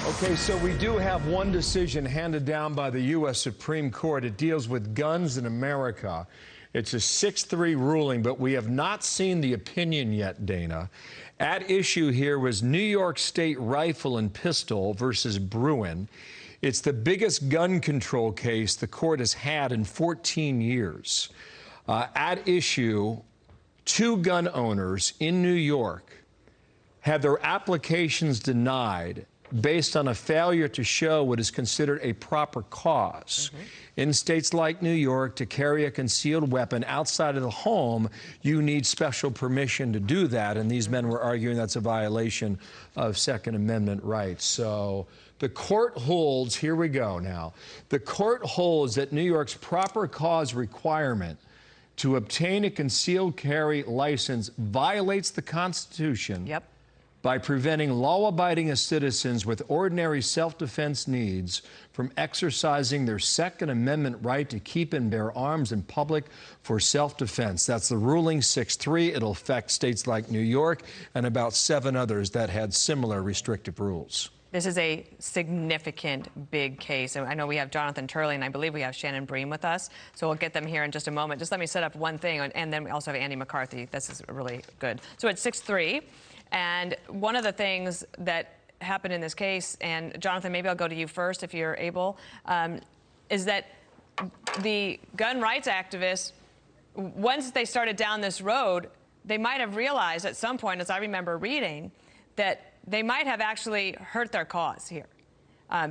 Okay, so we do have one decision handed down by the U.S. Supreme Court. It deals with guns in America. It's a 6-3 ruling, but we have not seen the opinion yet, Dana. At issue here was New York State Rifle and Pistol versus Bruin. It's the biggest gun control case the court has had in 14 years. At issue, 2 gun owners in New York had their applications denied based on a failure to show what is considered a proper cause. In states like New York, to carry a concealed weapon outside of the home, you need special permission to do that, and these men were arguing that's a violation of Second Amendment rights. So the court holds, here we go now, the court holds that New York's proper cause requirement to obtain a concealed carry license violates the Constitution. Yep. By preventing law-abiding citizens with ordinary self-defense needs from exercising their Second Amendment right to keep and bear arms in public for self-defense. That's the ruling 6-3. It'll affect states like New York and about 7 others that had similar restrictive rules. This is a significant, big case. And I know we have Jonathan Turley, and I believe we have Shannon Bream with us. So we'll get them here in just a moment. Just let me set up one thing, and then we also have Andy McCarthy. This is really good. So it's 6-3. And one of the things that happened in this case, and Jonathan, maybe I'll go to you first if you're able, is that the gun rights activists, once they started down this road, they might have realized at some point, as I remember reading, that they might have actually hurt their cause here,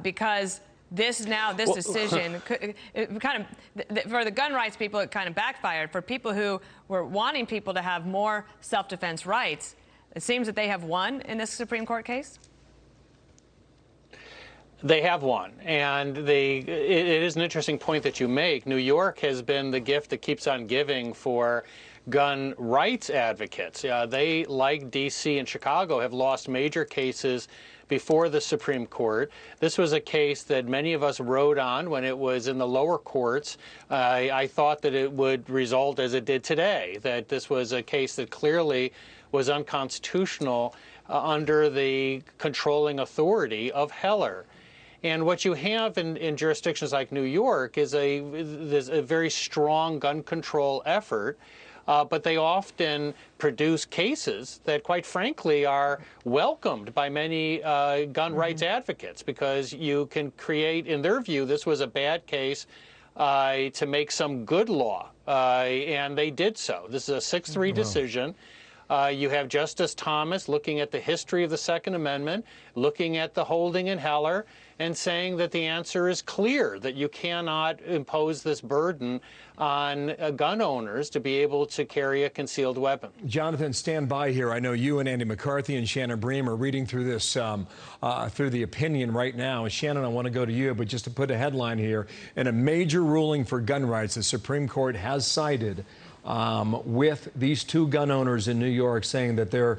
because this decision for the gun rights people, it kind of backfired. For people who were wanting people to have more self-defense rights, it seems that they have won in this Supreme Court case. They have won, and it is an interesting point that you make. New York has been the gift that keeps on giving for gun rights advocates. They, like D.C. and Chicago, have lost major cases before the Supreme Court. This was a case that many of us rode on when it was in the lower courts. I thought that it would result as it did today, that this was a case that clearly was unconstitutional under the controlling authority of Heller. And what you have in jurisdictions like New York is there's a very strong gun control effort, but they often produce cases that, quite frankly, are welcomed by many gun rights advocates, because you can create, in their view, this was a bad case to make some good law, and they did so. This is a 6-3 decision. You have Justice Thomas looking at the history of the Second Amendment, looking at the holding in Heller, and saying that the answer is clear, that you cannot impose this burden on gun owners to be able to carry a concealed weapon. Jonathan, stand by here. I know you and Andy McCarthy and Shannon Bream are reading through this, through the opinion right now. And Shannon, I want to go to you, but just to put a headline here, in a major ruling for gun rights, the Supreme Court has sided with these 2 gun owners in New York, saying that they're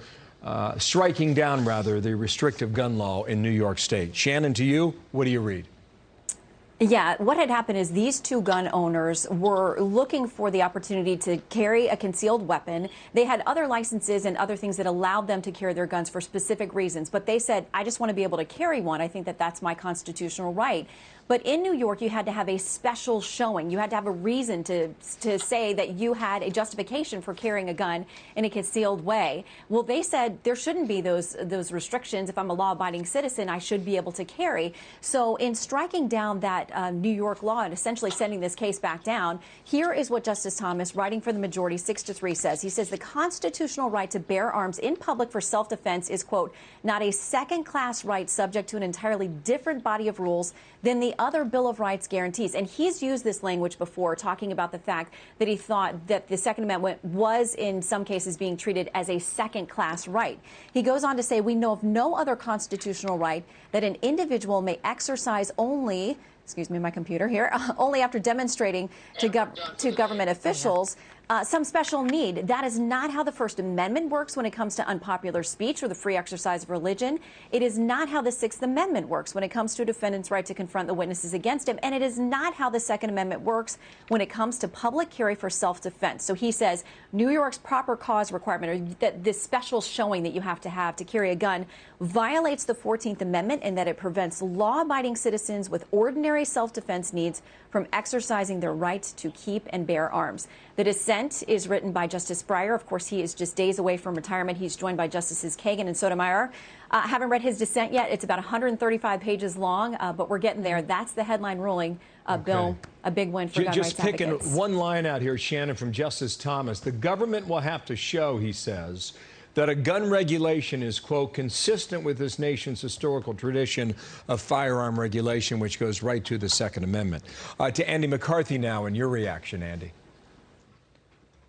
striking down, rather, the restrictive gun law in New York State. Shannon, to you, what do you read? Yeah, what had happened is these 2 gun owners were looking for the opportunity to carry a concealed weapon. They had other licenses and other things that allowed them to carry their guns for specific reasons. But they said, I just want to be able to carry one. I think that that's my constitutional right. But in New York, you had to have a special showing. You had to have a reason to say that you had a justification for carrying a gun in a concealed way. Well, they said there shouldn't be those restrictions. If I'm a law-abiding citizen, I should be able to carry. So in striking down that New York law and essentially sending this case back down, here is what Justice Thomas, writing for the majority 6-3, says. He says the constitutional right to bear arms in public for self-defense is, quote, not a second-class right subject to an entirely different body of rules than the other Bill of Rights guarantees. And he's used this language before, talking about the fact that he thought that the Second Amendment was in some cases being treated as a second-class right. He goes on to say, we know of no other constitutional right that an individual may exercise only, excuse me, my computer here, only after demonstrating to government officials some special need. That is not how the First Amendment works when it comes to unpopular speech or the free exercise of religion. It is not how the Sixth Amendment works when it comes to a defendant's right to confront the witnesses against him. And it is not how the Second Amendment works when it comes to public carry for self-defense. So he says New York's proper cause requirement, or that this special showing that you have to carry a gun, violates the 14th Amendment in that it prevents law-abiding citizens with ordinary self-defense needs from exercising their right to keep and bear arms. The dissent is written by Justice Breyer. Of course, he is just days away from retirement. He's joined by Justices Kagan and Sotomayor. Haven't read his dissent yet. It's about 135 pages long, but we're getting there. That's the headline ruling. Bill, a big win for gun rights advocates. Just picking one line out here, Shannon, from Justice Thomas. The government will have to show, he says, that a gun regulation is, quote, consistent with this nation's historical tradition of firearm regulation, which goes right to the Second Amendment. To Andy McCarthy now, and your reaction, Andy.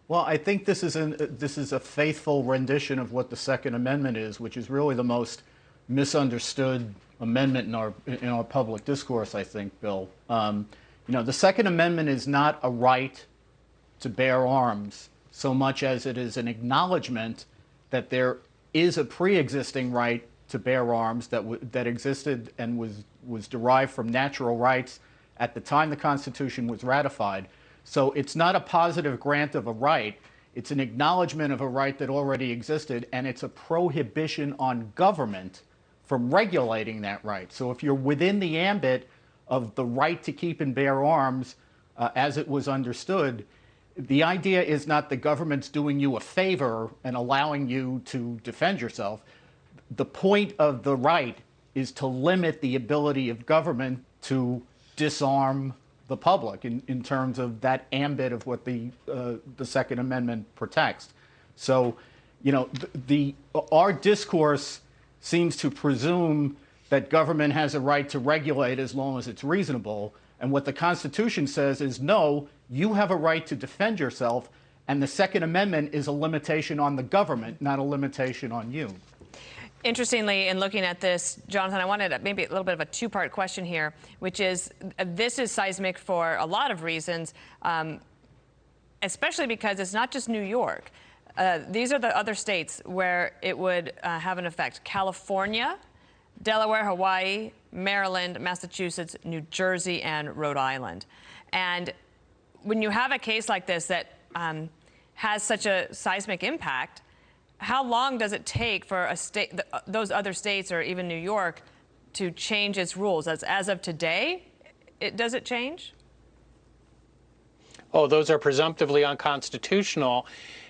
Well, I think this is a faithful rendition of what the Second Amendment is, which is really the most misunderstood amendment in our public discourse, I think, Bill. You know, the Second Amendment is not a right to bear arms so much as it is an acknowledgement that there is a pre-existing right to bear arms that existed and was derived from natural rights at the time the Constitution was ratified. So it's not a positive grant of a right. It's an acknowledgement of a right that already existed, and it's a prohibition on government from regulating that right. So if you're within the ambit of the right to keep and bear arms as it was understood, the idea is not the government's doing you a favor and allowing you to defend yourself. The point of the right is to limit the ability of government to disarm the public in terms of that ambit of what the Second Amendment protects. So, you know, our discourse seems to presume that government has a right to regulate as long as it's reasonable. And what the Constitution says is, no, you have a right to defend yourself, and the Second Amendment is a limitation on the government, not a limitation on you. Interestingly, in looking at this, Jonathan, I wanted maybe a little bit of a two-part question here, which is this is seismic for a lot of reasons, especially because it's not just New York. These are the other states where it would have an effect. California, Delaware, Hawaii, Maryland, Massachusetts, New Jersey, and Rhode Island. And when you have a case like this that has such a seismic impact, how long does it take for a state, those other states or even New York, to change its rules? As of today, does it change? Oh, those are presumptively unconstitutional,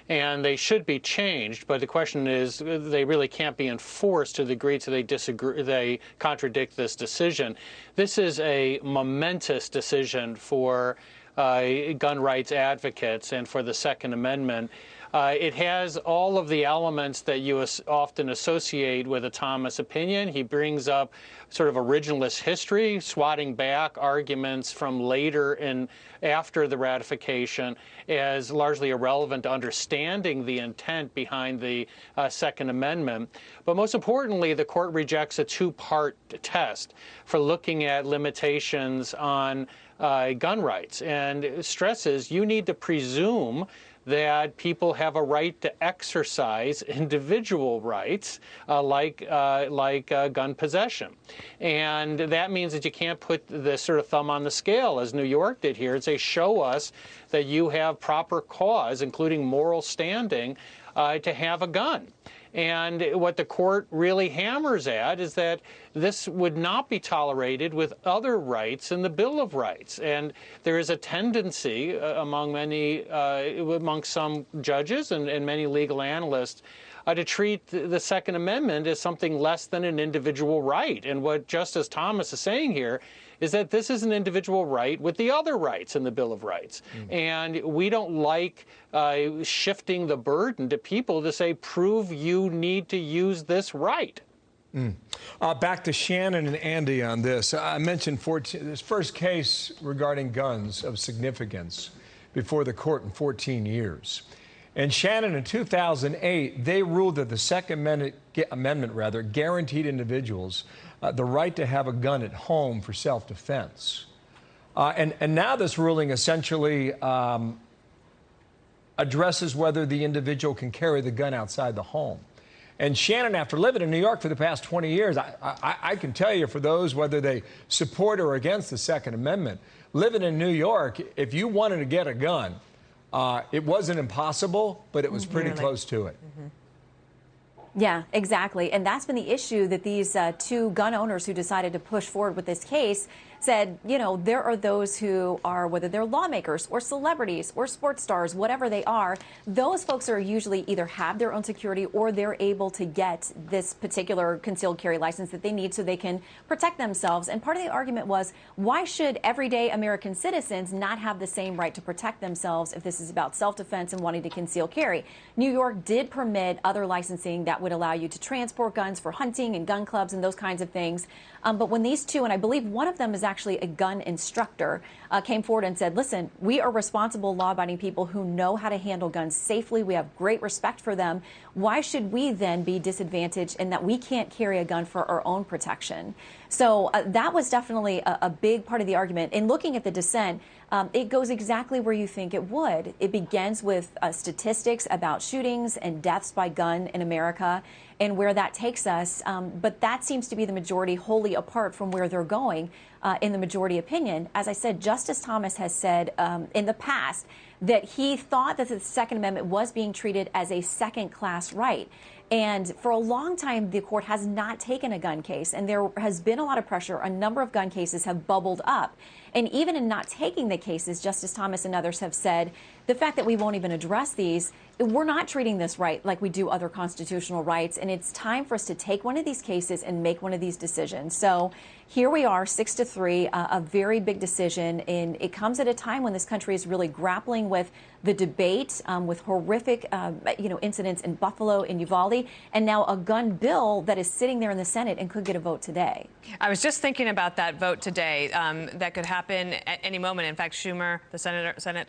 and they should be changed. But the question is, they really can't be enforced to the degree that they contradict this decision. This is a momentous decision for gun rights advocates and for the Second Amendment. It has all of the elements that you often associate with a Thomas opinion. He brings up sort of originalist history, swatting back arguments from later and after the ratification as largely irrelevant to understanding the intent behind the Second Amendment. But most importantly, the court rejects a two-part test for looking at limitations on gun rights and stresses you need to presume that people have a right to exercise individual rights like gun possession. And that means that you can't put this sort of thumb on the scale, as New York did here, and say, show us that you have proper cause, including moral standing, to have a gun. And what the court really hammers at is that this would not be tolerated with other rights in the Bill of Rights. And there is a tendency among some judges and many legal analysts to treat the Second Amendment as something less than an individual right. And what Justice Thomas is saying here is that this is an individual right with the other rights in the Bill of Rights. And we don't like shifting the burden to people to say, prove you need to use this right. Back to Shannon and Andy on this. I mentioned this first case regarding guns of significance before the court in 14 years. And Shannon, in 2008, they ruled that the Second Amendment guaranteed individuals the right to have a gun at home for self-defense. And now this ruling essentially addresses whether the individual can carry the gun outside the home. And Shannon, after living in New York for the past 20 years, I can tell you, for those, whether they support or against the Second Amendment, living in New York, if you wanted to get a gun, it wasn't impossible, but it was pretty close to it. Yeah, exactly. And that's been the issue, that these two gun owners who decided to push forward with this case said, you know, there are those who are, whether they're lawmakers or celebrities or sports stars, whatever they are, those folks are usually either have their own security or they're able to get this particular concealed carry license that they need so they can protect themselves. And part of the argument was, why should everyday American citizens not have the same right to protect themselves if this is about self-defense and wanting to conceal carry? New York did permit other licensing that would allow you to transport guns for hunting and gun clubs and those kinds of things. But when these two, and I believe one of them is actually a gun instructor, came forward and said, listen, we are responsible, law-abiding people who know how to handle guns safely. We have great respect for them. Why should we then be disadvantaged in that we can't carry a gun for our own protection? So that was definitely a big part of the argument. In looking at the dissent, it goes exactly where you think it would. It begins with statistics about shootings and deaths by gun in America and where that takes us. But that seems to be the majority, wholly apart from where they're going in the majority opinion. As I said, Justice Thomas has said in the past that he thought that the Second Amendment was being treated as a second-class right. And for a long time, the court has not taken a gun case, and there has been a lot of pressure. A number of gun cases have bubbled up. And even in not taking the cases, Justice Thomas and others have said the fact that we won't even address these, we're not treating this right like we do other constitutional rights. And it's time for us to take one of these cases and make one of these decisions. So here we are, 6-3, a very big decision. And it comes at a time when this country is really grappling with the debate, with horrific incidents in Buffalo, in Uvalde, and now a gun bill that is sitting there in the Senate and could get a vote today. I was just thinking about that vote today. That could happen at any moment. In fact, Schumer, the Senate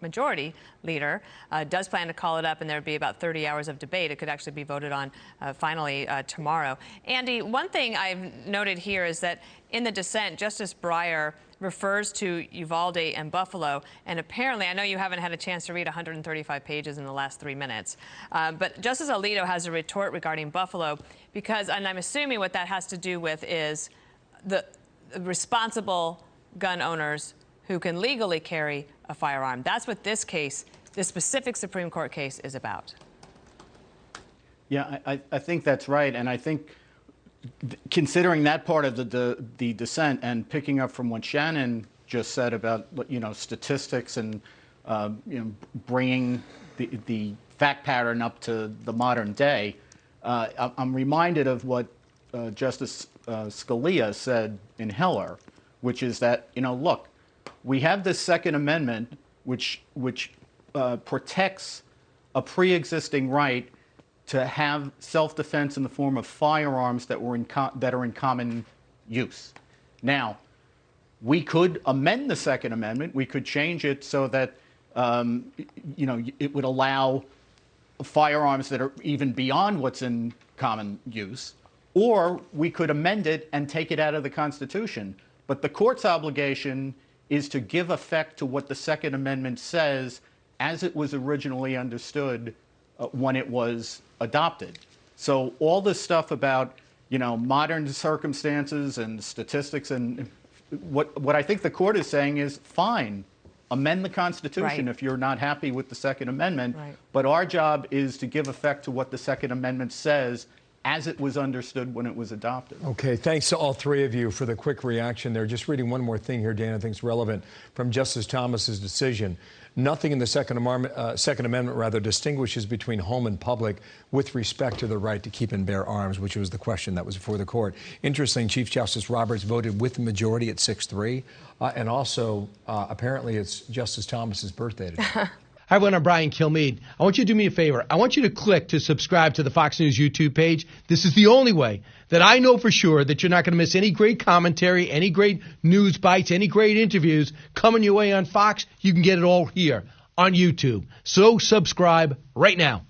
majority leader, does plan to call it up, and there would be about 30 hours of debate. It could actually be voted on finally tomorrow. Andy, one thing I've noted here is that in the dissent, Justice Breyer refers to Uvalde and Buffalo, and apparently, I know you haven't had a chance to read 135 pages in the last 3 minutes, but Justice Alito has a retort regarding Buffalo because, and I'm assuming what that has to do with is the responsible gun owners who can legally carry a firearm. That's what this case, this specific Supreme Court case, is about. Yeah, I think that's right, and I think considering that part of the dissent and picking up from what Shannon just said about statistics and bringing the fact pattern up to the modern day, I'm reminded of what Justice Scalia said in Heller, which is that look, we have this Second Amendment which protects a pre-existing right to have self-defense in the form of firearms that are in common use. Now, we could amend the Second Amendment. We could change it so that it would allow firearms that are even beyond what's in common use, or we could amend it and take it out of the Constitution. But the court's obligation is to give effect to what the Second Amendment says as it was originally understood when it was adopted. So all this stuff about modern circumstances and statistics, and what I think the court is saying is fine, amend the Constitution if you're not happy with the Second Amendment, but our job is to give effect to what the Second Amendment says as it was understood when it was adopted. Okay, thanks to all three of you for the quick reaction there. Just reading one more thing here, Dan, I think is relevant from Justice Thomas's decision. Nothing in the Second Amendment distinguishes between home and public with respect to the right to keep and bear arms, which was the question that was before the court. Interesting, Chief Justice Roberts voted with the majority at 6-3, and also apparently it's Justice Thomas's birthday today. Hi, everyone. I'm Brian Kilmeade. I want you to do me a favor. I want you to click to subscribe to the Fox News YouTube page. This is the only way that I know for sure that you're not going to miss any great commentary, any great news bites, any great interviews coming your way on Fox. You can get it all here on YouTube. So subscribe right now.